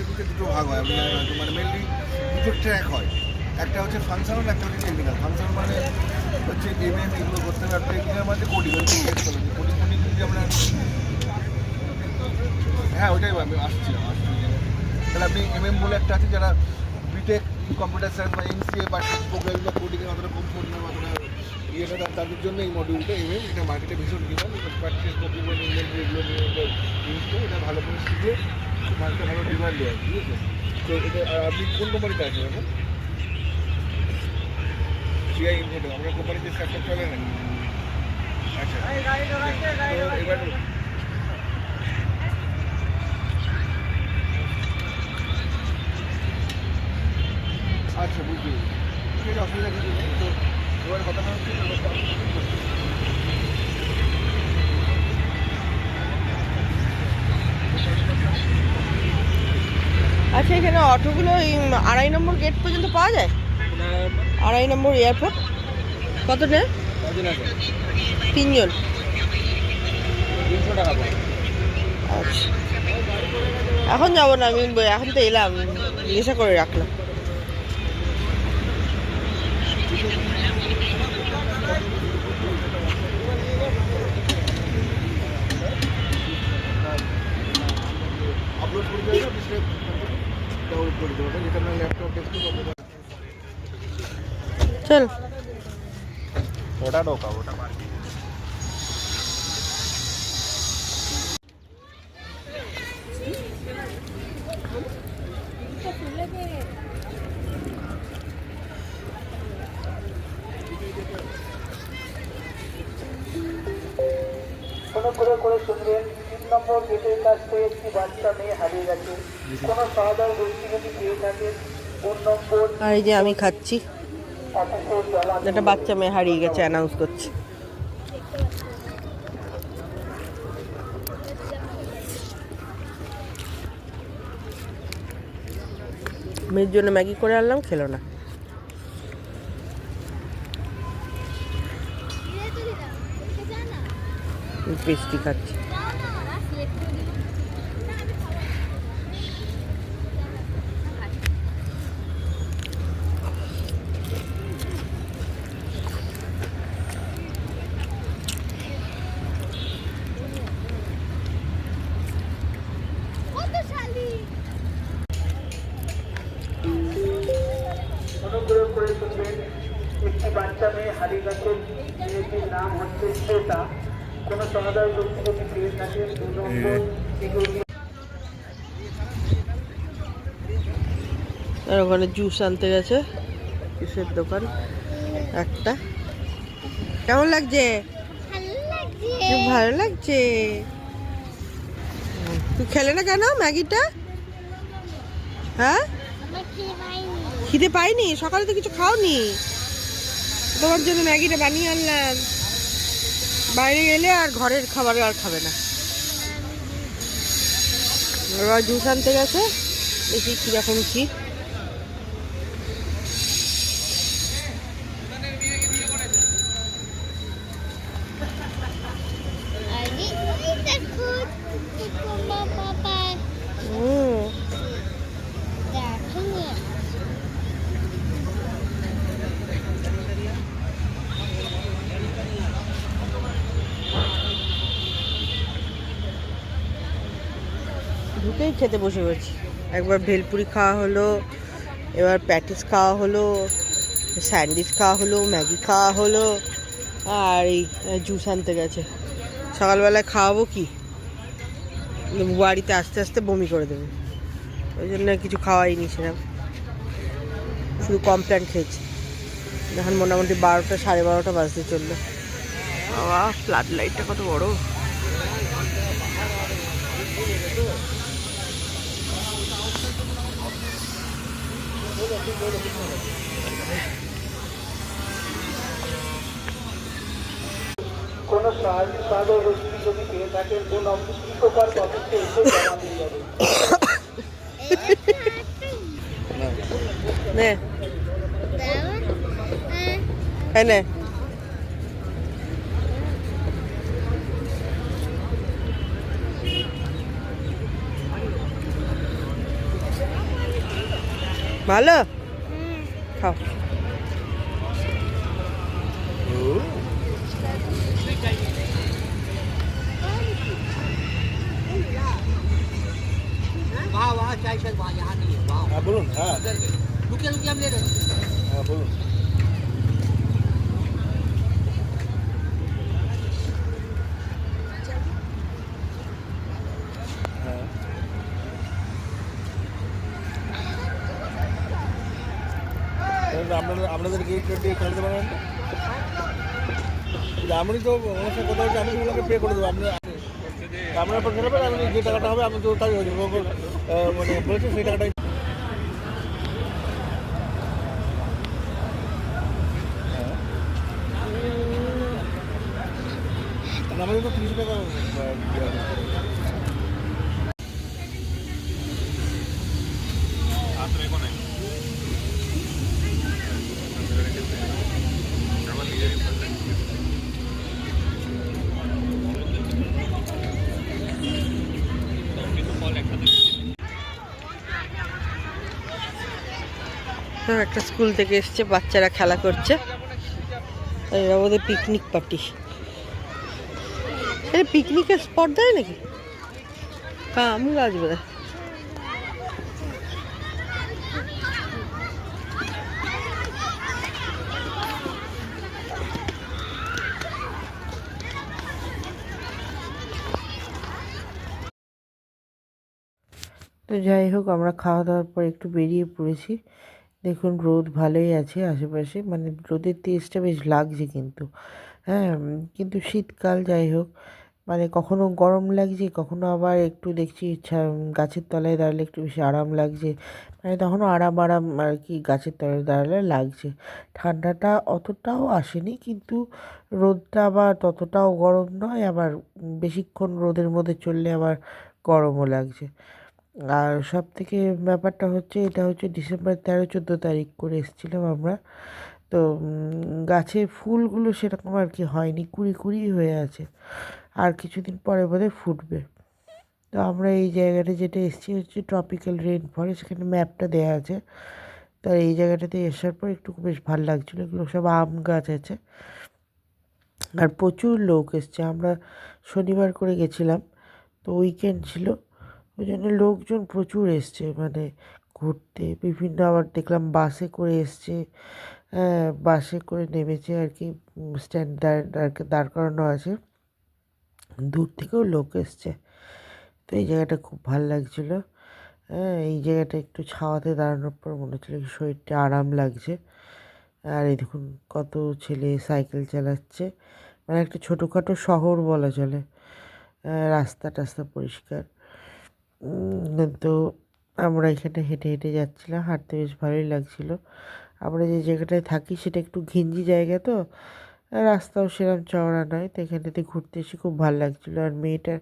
ফেসিলিটিতে দুটো ভাগ হয়, আপনি জানেন হয়তো, মানে মেনলি দুটো ট্র্যাক হয়। একটা হচ্ছে ফাংশনাল, একটা হচ্ছে টেকনিক্যাল। ফাংশনাল মানে হচ্ছে এগুলো করতে হবে, আর টেকনিক্যাল মানে কোডিং, কোডিং যদি আমরা, হ্যাঁ ওইটাই আমি আসছি। তাহলে আপনি বলে একটা আছে যারা বিটেক কম্পিউটার সায়েন্স বা এমসিএ বা প্রোগ্রামিং বা কোডিংয়ে অতটা কমফোর্ট না, অতটা ইয়েটা, তাদের জন্য এই মডিউলটা এটা মার্কেটে ভীষণ ডিমান্ড। এটা প্র্যাকটিস কপিমেন্ট এগুলো নিয়ে ইউজ করে এটা ভালো করে শিখে মার্কেটে ভালো ডিমান্ড দেয়, ঠিক আছে? তো এটা আপনি কোন কোম্পানিতে আছেন এখন? সিআই ইনফোটা আপনার কোম্পানিতে স্টার্টআপ চলে নাকি? আচ্ছা, তো এবার আচ্ছা বুঝলি, ঠিক আছে, অসুবিধা কিছু নেই। তো এবার কথাটা হচ্ছে আচ্ছা, এখানে অটোগুলো এই 2.5 নম্বর গেট পর্যন্ত পাওয়া যায়? 2.5 নম্বর এয়ারপোর্ট কত নেয়? 3 জন 300 টাকা। আচ্ছা, এখন যাবো না, আমি এখন তো এলাম, জিজ্ঞাসা করে রাখলাম। আপলোড করে দেবে, ডাউনলোড করে দেবে, যেটা আপনার ল্যাপটপ ডেস্কটপ চল ওটা ঢোকা, ওটা অনুগ্রহ করে শুনবেন, 3 নম্বর গেটের কাছ থেকে একটি বাচ্চা মেয়ে হারিয়ে গেছে। কোনো সহায়তার গোষ্ঠী যদি পেয়ে থাকেন 4 নম্বর। আর এই যে আমি খাচ্ছি, একটা বাচ্চা মেয়ে হারিয়ে গেছে, অ্যানাউন্স করছে। মেয়ের জন্য ম্যাগি করে আনলাম, খেলো না। পেস্ট্রি খাচ্ছি। অনুগ্রহ করে শুনবেন, একটি বাচ্চা মেয়ে হারিয়ে গেছে। মেয়েটির নাম হচ্ছে শ্বেতা। কোনো সহায়তার গোষ্ঠী যদি পেয়ে থাকেন 2 নম্বর। আর ওখানে জুস আনতে গেছে, জুসের দোকান একটা। কেমন লাগছে? খুব ভালো লাগছে। তুই খেলে না কেন ম্যাগিটা? হ্যাঁ, খিদে পাইনি? সকালে তো কিছু খাওনি। তোমার জন্য ম্যাগিটা বানিয়ে আনলাম। বাইরে গেলে আর ঘরের খাবার আর খাবে না। এবার জুস আনতে গেছে, দেখি কিরকম কি। ঢুকেই খেতে বসে গেছি। একবার ভেলপুরি খাওয়া হলো, এবার প্যাটিস খাওয়া হলো, স্যান্ডউইচ খাওয়া হলো, ম্যাগি খাওয়া হলো, আর এই জুস আনতে গেছে। সকালবেলায় খাওয়াবো কি, বাড়িতে আস্তে আস্তে বমি করে দেবে, ওই জন্য কিছু খাওয়াইনি সেরকম, শুধু কমপ্ল্যান খেয়েছি। এখন মোটামুটি 12টা 12:30 বাজতে চললো। বাবা, ফ্লাড লাইটটা কত বড়! কোনো সহায়তার গোষ্ঠী যদি পেয়ে থাকেন 2 নম্বর ইকোপার অফিসে এসে জমা দিয়ে যাবে। নে এনে ভালো খাও। হ্যাঁ বলুন, হ্যাঁ হ্যাঁ বলুন। হ্যাঁ আপনাদের গেট দিয়ে খেলতে পারেন না? আমি তো ওনার সাথে কথা হচ্ছে, আমি ওনাকে পে করে দেবো। আপনার পর খেলাবেন, আমি যে টাকাটা হবে আমি তো তাই মানে বলেছি সেই টাকাটাই। হ্যাঁ আমাদের তো 30 টাকা তো একটা স্কুল থেকে এসছে, বাচ্চারা খেলা করছে। এরা বোধহয় পিকনিক পার্টি। এটা পিকনিকের স্পট দেয় নাকি? আম গাছ বোধ হয়। তো যাই হোক, আমরা খাওয়া দাওয়ার পর একটু বেরিয়ে পড়েছি। দেখুন রোদ ভালোই আছে আশেপাশে, মানে রোদের তেজটা বেশ লাগছে কিন্তু। হ্যাঁ কিন্তু শীতকাল, যাই হোক মানে কখনো গরম লাগছে, কখনো আবার একটু দেখছি গাছের তলায় দাঁড়ালে একটু বেশি আরাম লাগছে। মানে তখনও আরাম আরাম আর কি গাছের তলায় দাঁড়ালে লাগছে। ঠান্ডাটা অতটাও আসেনি, কিন্তু রোদটা আবার ততটাও গরম নয়, আবার বেশিক্ষণ রোদের মধ্যে চললে আবার গরমও লাগছে। আর সব থেকে ব্যাপারটা হচ্ছে, এটা হচ্ছে ডিসেম্বর 13-14 তারিখ করে এসেছিলাম আমরা। তো গাছে ফুলগুলো সেরকম আর কি হয়নি, কুড়ি কুড়ি হয়ে আছে, আর কিছুদিন পরে বোধহয় ফুটবে। তো আমরা এই জায়গাটা যেটা এসেছি হচ্ছে ট্রপিক্যাল রেন ফরেস্ট, এখানে ম্যাপটা দেওয়া আছে। তো এই জায়গাটাতে আসার পর একটু বেশ ভালো লাগছিলো। এগুলো সব আম গাছ আছে, আর প্রচুর লোক এসছে। আমরা শনিবার করে গেছিলাম, তো উইকেন্ড ছিল, ওই জন্য লোকজন প্রচুর এসছে মানে ঘুরতে। বিভিন্ন আবার দেখলাম বাসে করে এসছে, হ্যাঁ বাসে করে নেমেছে আর কি, স্ট্যান্ড দাঁড় করানো আছে, দূর থেকেও লোক এসছে। তো এই জায়গাটা খুব ভালো লাগছিলো। হ্যাঁ এই জায়গাটা একটু ছাওয়াতে দাঁড়ানোর পর মনে হচ্ছিলো কি শরীরটা আরাম লাগছে। আর এই দেখুন কত ছেলে সাইকেল চালাচ্ছে, মানে একটা ছোটোখাটো শহর বলা চলে। রাস্তা টাস্তা পরিষ্কার। তো আমরা এখানে হেঁটে হেঁটে যাচ্ছিলাম, হাঁটতে বেশ ভালোই লাগছিলো। আমরা যে জায়গাটায় থাকি সেটা একটু ঘিঞ্জি জায়গা, তো রাস্তাও সেরকম চওড়া নয়, তো এখানটাতে ঘুরতে এসে খুব ভালো লাগছিলো। আর মেয়েটার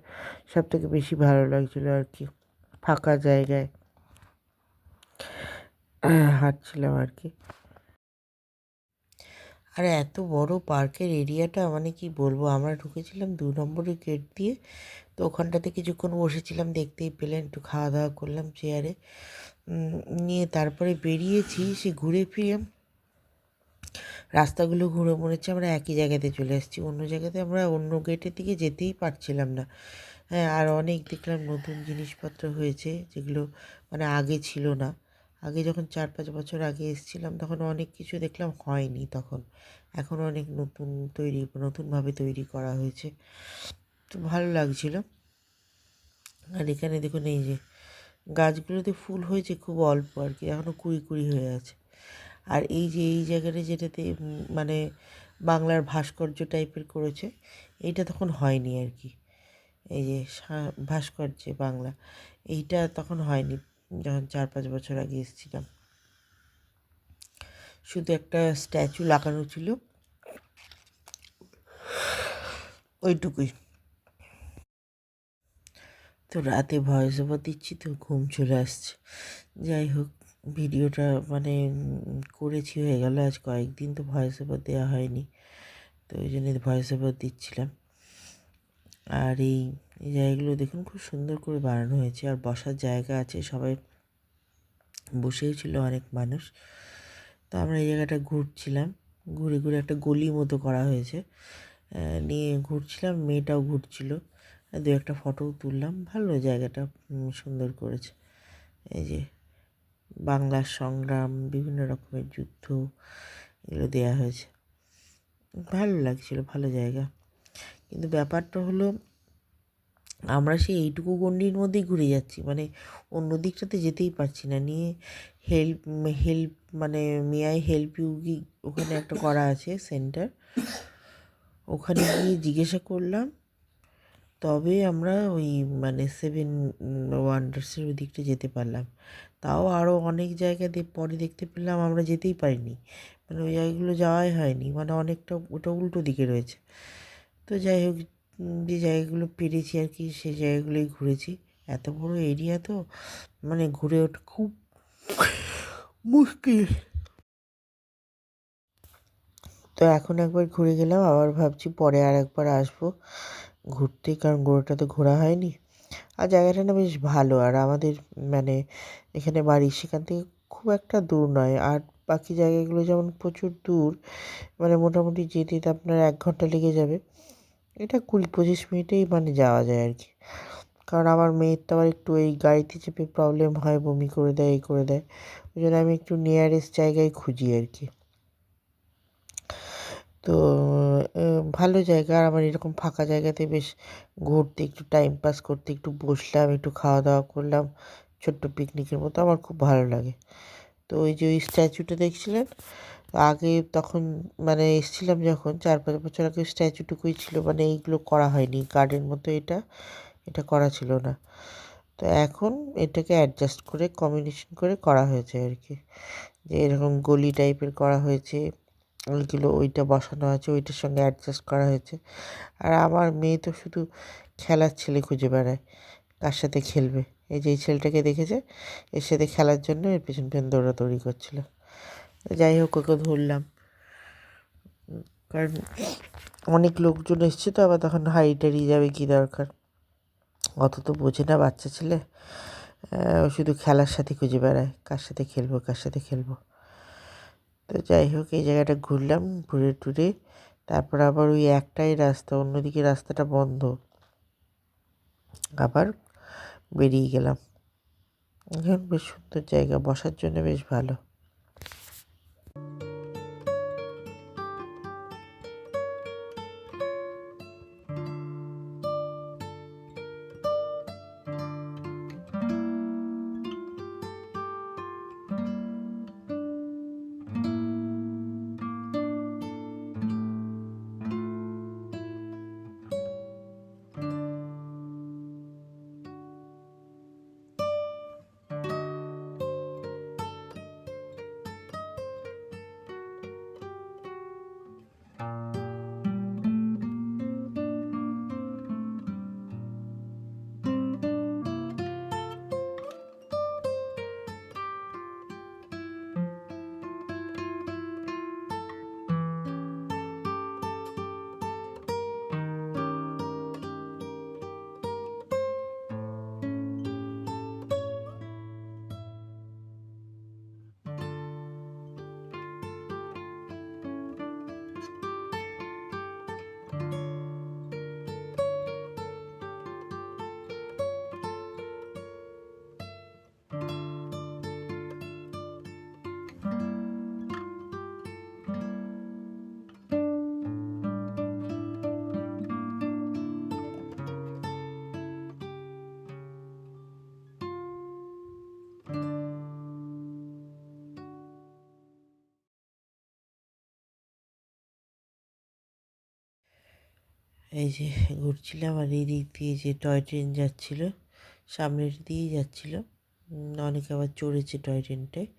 সব থেকে বেশি ভালো লাগছিলো আর কি, ফাঁকা জায়গায় হাঁটছিলাম আর কি। আর এত বড় পার্কের এরিয়াটা, মানে কি বলবো, আমরা ঢুকেছিলাম 2 নম্বরের গেট দিয়ে। তো ওখানটাতে কিছুক্ষণ বসেছিলাম, দেখতেই পেলেন, একটু খাওয়া দাওয়া করলাম চেয়ারে নিয়ে, তারপরে বেরিয়েছি। সে ঘুরে ফিরে রাস্তাগুলো ঘুরে মনে হচ্ছে আমরা একই জায়গাতে চলে এসেছি, অন্য জায়গাতে আমরা অন্য গেটের দিকে যেতেই পারছিলাম না। হ্যাঁ আর অনেক দেখলাম নতুন জিনিসপত্র হয়েছে, যেগুলো মানে আগে ছিল না। আগে যখন 4-5 বছর আগে এসেছিলাম তখন অনেক কিছু দেখলাম হয়নি তখন, এখন অনেক নতুনভাবে তৈরি করা হয়েছে, তো ভালো লাগছিল। আর এখানে দেখুন এই যে গাছগুলোতে ফুল হয়েছে খুব অল্প আর কি, এখনও কুড়ি কুড়ি হয়ে আছে। আর এই যে এই জায়গাটা যেটাতে মানে বাংলার ভাস্কর্য টাইপের করেছে, এইটা তখন হয়নি আর কি। এই যে ভাস্কর্যে বাংলা, এইটা তখন হয়নি যখন 4-5 বছর আগে এসেছিলাম। শুধু একটা স্ট্যাচু লাগানো ছিল, ওইটুকুই। তো রাতে ভয়েস ওভার দিচ্ছি তো ঘুম চলে আসছে। যাই হোক, ভিডিওটা মানে করেছি হয়ে গেল, আজ কয়েকদিন তো ভয়েস ওভার দেওয়া হয়নি, তো ওই জন্য ভয়েস ওভার দিচ্ছিলাম। আর এই জায়গাগুলো দেখুন খুব সুন্দর করে বানানো হয়েছে, আর বসার জায়গা আছে, সবাই বসেও ছিল অনেক মানুষ। তো আমরা এই জায়গাটা ঘুরছিলাম, ঘুরে ঘুরে একটা গলি মতো করা হয়েছে, নিয়ে ঘুরছিলাম, মেয়েটাও ঘুরছিল, দু একটা ফটোও তুললাম। ভালো জায়গাটা, সুন্দর করেছে। এই যে বাংলার সংগ্রাম, বিভিন্ন রকমের যুদ্ধ, এগুলো দেয়া হয়েছে। ভালো লাগছিল, ভালো জায়গা। কিন্তু ব্যাপারটা হলো, আমরা সেই এইটুকু গণ্ডির মধ্যেই ঘুরে যাচ্ছি, মানে অন্য দিকটাতে যেতেই পারছি না। নিয়ে হেল্প হেল্প মানে মে আই হেল্প ইউ, ওখানে একটা করা আছে সেন্টার, ওখানে গিয়ে জিজ্ঞাসা করলাম, তবে আমরা ওই মানে 7 ওয়ান্ডার্সের ওই দিকটা যেতে পারলাম। তাও আরও অনেক জায়গাতে পরে দেখতে পেলাম আমরা যেতেই পারিনি, মানে ওই জায়গাগুলো যাওয়াই হয়নি, মানে অনেকটা ওটা উল্টো দিকে রয়েছে। তো যাই হোক, যে জায়গাগুলো পেরেছি আর কি, সেই জায়গাগুলোই ঘুরেছি। এত বড় এরিয়া তো, মানে ঘুরে ওঠা খুব মুশকিল। তো এখন একবার ঘুরে গেলাম, আবার ভাবছি পরে আর একবার আসবো ঘুরতে, কারণ গোটাটা তো ঘোরা হয়নি। আর জায়গাটা না বেশ ভালো, আর আমাদের মানে এখানে বাড়ি সেখান থেকে খুব একটা দূর নয়। আর বাকি জায়গাগুলো যেমন প্রচুর দূর, মানে মোটামুটি যেতে তো আপনার 1 ঘন্টা লেগে যাবে, এটা 20-25 মিনিটেই মানে যাওয়া যায় আর কি। কারণ আমার মেয়ের তো আবার একটু এই গাড়িতে চেপে প্রবলেম হয়, বমি করে দেয়, এই করে দেয়, ওই জন্য আমি একটু নিয়ারেস্ট জায়গায় খুঁজি আর কি। তো ভালো জায়গা, আর আমার এরকম ফাঁকা জায়গাতে বেশ ঘুরতে, একটু টাইম পাস করতে, একটু বসলাম, একটু খাওয়া দাওয়া করলাম, ছোট্ট পিকনিকের মতো, আমার খুব ভালো লাগে। তো ওই যে ওই স্ট্যাচুটা দেখছিলেন, আগে তখন মানে এসেছিলাম যখন 4-5 বছর আগে, স্ট্যাচুটুকুই ছিল, মানে এইগুলো করা হয়নি, গার্ডেন মতো এটা এটা করা ছিল না। তো এখন এটাকে অ্যাডজাস্ট করে কম্বিনেশন করে করা হয়েছে আর কি, যে এরকম গলি টাইপের করা হয়েছে, ওইগুলো ওইটা বসানো আছে, ওইটার সঙ্গে অ্যাডজাস্ট করা হয়েছে। আর আমার মেয়ে তো শুধু খেলার ছেলে খুঁজে বেড়ায়, কার সাথে খেলবে। এই যে এই ছেলেটাকে দেখেছে, এর সাথে খেলার জন্য এর পেছন পেছন দৌড়াদৌড়ি করছিল। যাই হোক, ওকে ধরলাম, কারণ অনেক লোকজন এসছে তো, আবার তখন হারিয়ে টারিয়ে যাবে, কী দরকার। অত তো বোঝে না বাচ্চা ছেলে, ও শুধু খেলার সাথে খুঁজে বেড়ায়, কার সাথে খেলবো, কার সাথে খেলবো। তো যাই হোক, এই জায়গাটা ঘুরলাম, ঘুরে টুরে তারপর আবার ওই একটাই রাস্তা, অন্যদিকে রাস্তাটা বন্ধ, আবার বেরিয়ে গেলাম। এখন বেশ সুন্দর জায়গা, বসার জন্য বেশ ভালো। এই যে ঘুরছিলাম, আর এই দিক দিয়ে যে টয় ট্রেন যাচ্ছিলো, সামনের দিয়েই যাচ্ছিলো, অনেকে আবার চড়েছে টয় ট্রেনটায়।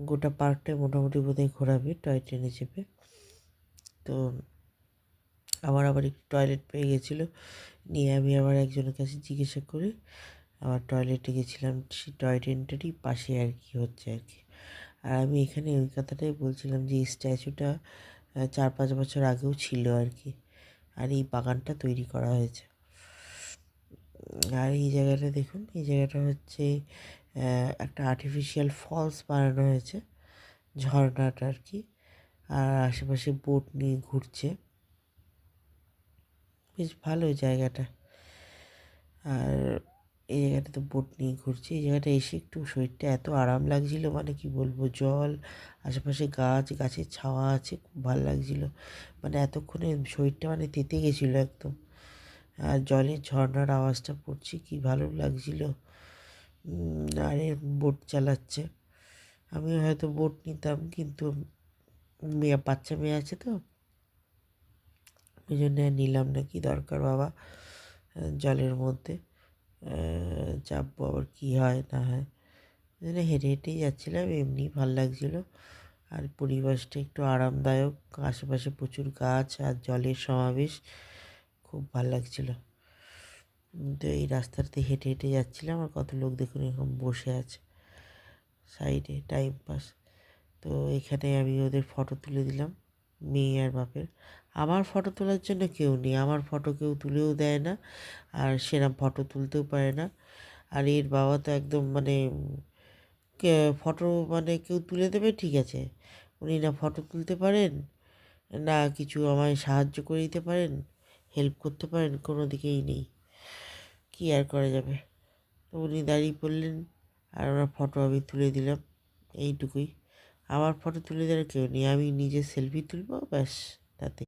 গোটা পার্কটায় মোটামুটি বোধহয় ঘোরাবে টয় ট্রেনে চেপে। তো আমার আবার একটু টয়লেট পেয়ে গেছিলো, নিয়ে আমি আবার একজনের কাছে জিজ্ঞাসা করে আবার টয়লেটে গেছিলাম, সেই টয় ট্রেনটারই পাশে আর কি হচ্ছে আর কি। আর আমি এখানে ওই কথাটাই বলছিলাম যে এই স্ট্যাচুটা 4-5 বছর আগেও ছিল আর কি, আর এই বাগানটা তৈরি করা হয়েছে। আর এই জায়গাটা দেখুন, এই জায়গাটা হচ্ছে একটা আর্টিফিশিয়াল ফলস বানানো হয়েছে, ঝর্ণাটা আর কি। আর আশেপাশে বোট নিয়ে ঘুরছে, বেশ ভালো জায়গাটা। আর এই জায়গাটাতে বোট নিয়ে ঘুরছে, এই জায়গাটা এসে একটু শরীরটা এত আরাম লাগছিল, মানে কি বলবো, জল, আশেপাশে গাছ, গাছের ছাওয়া আছে, খুব ভালো লাগছিল। মানে এতক্ষণে শরীরটা মানে তেতে গেছিলো একদম। আর জলের ঝর্ণার আওয়াজটা পড়ছে, কি ভালো লাগছিল। আর বোট চালাচ্ছে, আমি হয়তো বোট নিতাম, কিন্তু বাচ্চা মেয়ে আছে তো, ওই জন্য আর নিলাম না। কি দরকার বাবা জলের মধ্যে চাপবো, আবার কী হয় না হয়। ওই জন্য হেঁটে হেঁটেই যাচ্ছিলাম, এমনি ভাল লাগছিলো। আর পরিবেশটা একটু আরামদায়ক, আশেপাশে প্রচুর গাছ আর জলের সমাবেশ, খুব ভাল লাগছিলো। তো এই রাস্তাতে হেঁটে হেঁটে যাচ্ছিলাম, আর কত লোক দেখুন এরকম বসে আছে সাইডে, টাইম পাস। তো এখানে আমি ওদের ফটো তুলে দিলাম, মেয়ে আর বাপের। আমার ফটো তোলার জন্য কেউ নেই, আমার ফটো কেউ তুলেও দেয় না, আর সেরকম ফটো তুলতেও পারে না। আর এর বাবা তো একদম মানে ফটো মানে কেউ তুলে দেবে ঠিক আছে, উনি না ফটো তুলতে পারেন, না কিছু আমায় সাহায্য করে দিতে পারেন, হেল্প করতে পারেন, কোনো দিকেই নেই। কী আর করা যাবে। তো উনি দাঁড়িয়ে পড়লেন, আর ওনার ফটো আমি তুলে দিলাম, এইটুকুই। আমার ফটো তুলে দেওয়ার কেউ নেই, আমি নিজে সেলফি তুলবো ব্যাস, তাতে।